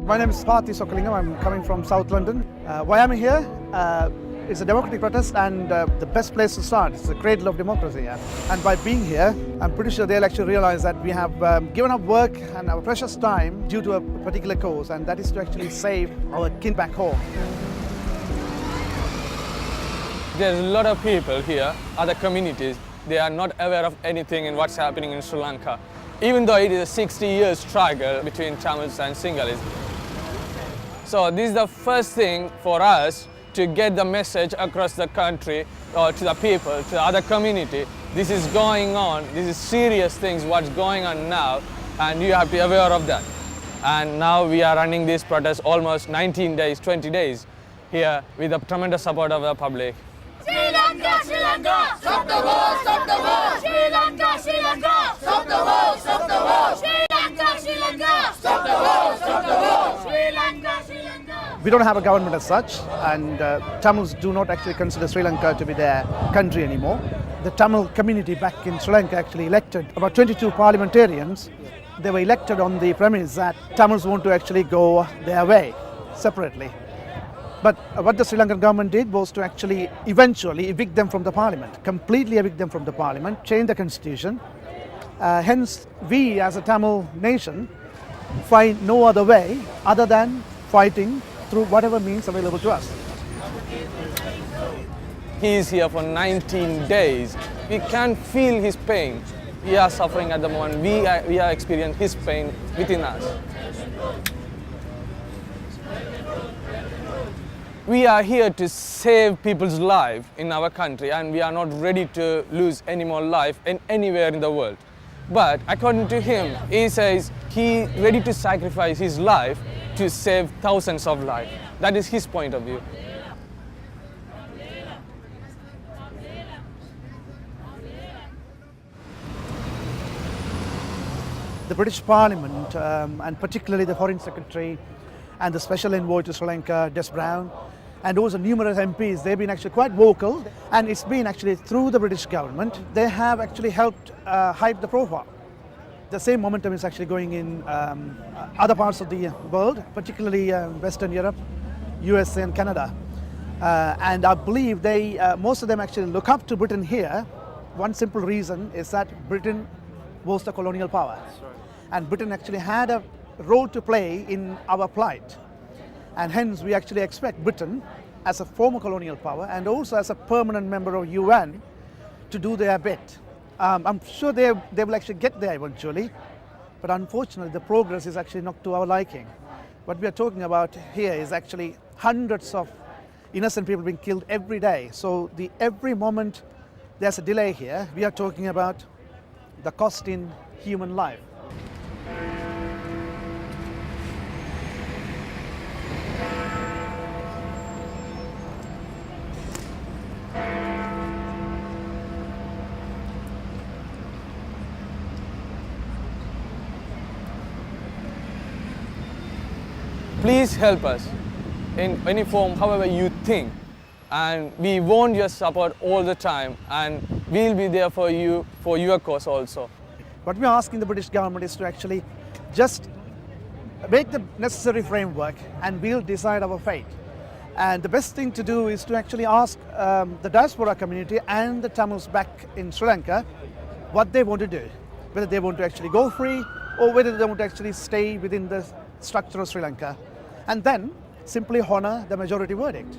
My name is Pathi Sokalingam. I'm coming from South London. Why I'm here? It's a democratic protest and the best place to start. It's the cradle of democracy. Yeah. And by being here, I'm pretty sure they'll actually realize that we have given up work and our precious time due to a particular cause, and that is to actually save our kin back home. There's a lot of people here, other communities, they are not aware of anything in what's happening in Sri Lanka. Even though it is a 60-year struggle between Tamils and Sinhalese. So this is the first thing for us to get the message across the country or to the people, to the other community. This is going on, this is serious things what's going on now, and you have to be aware of that. And now we are running this protest almost 19 days, 20 days here with the tremendous support of the public. Sri Lanka, Sri Lanka, stop the war, stop the war. Sri Lanka, Sri Lanka, stop the war, stop the war. Sri Lanka, Sri Lanka, stop the war, stop the war. Sri Lanka, Sri Lanka. We don't have a government as such, and Tamils do not actually consider Sri Lanka to be their country anymore. The Tamil community back in Sri Lanka actually elected about 22 parliamentarians. They were elected on the premise that Tamils want to actually go their way separately. But what the Sri Lankan government did was to actually eventually evict them from the parliament, completely evict them from the parliament, change the constitution. Hence, we as a Tamil nation find no other way other than fighting through whatever means available to us. He is here for 19 days. We can feel his pain. We are suffering at the moment. We are experiencing his pain within us. We are here to save people's life in our country, and we are not ready to lose any more life anywhere in the world. But according to him, he says he ready to sacrifice his life to save thousands of lives. That is his point of view. The British Parliament, and particularly the Foreign Secretary and the Special Envoy to Sri Lanka, Des Brown, and also numerous MPs, they've been actually quite vocal, and it's been actually through the British government, they have actually helped hype the profile. The same momentum is actually going in other parts of the world, particularly Western Europe, USA and Canada. And I believe most of them actually look up to Britain here. One simple reason is that Britain was the colonial power. And Britain actually had a role to play in our plight. And hence we actually expect Britain as a former colonial power and also as a permanent member of UN to do their bit. I'm sure they will actually get there eventually, but unfortunately the progress is actually not to our liking. What we are talking about here is actually hundreds of innocent people being killed every day. So every moment there's a delay here, we are talking about the cost in human life. Please help us in any form, however you think. And we want your support all the time, and we'll be there for you, for your cause also. What we are asking the British government is to actually just make the necessary framework and we'll decide our fate. And the best thing to do is to actually ask the diaspora community and the Tamils back in Sri Lanka what they want to do. Whether they want to actually go free or whether they want to actually stay within the structure of Sri Lanka. And then simply honor the majority verdict.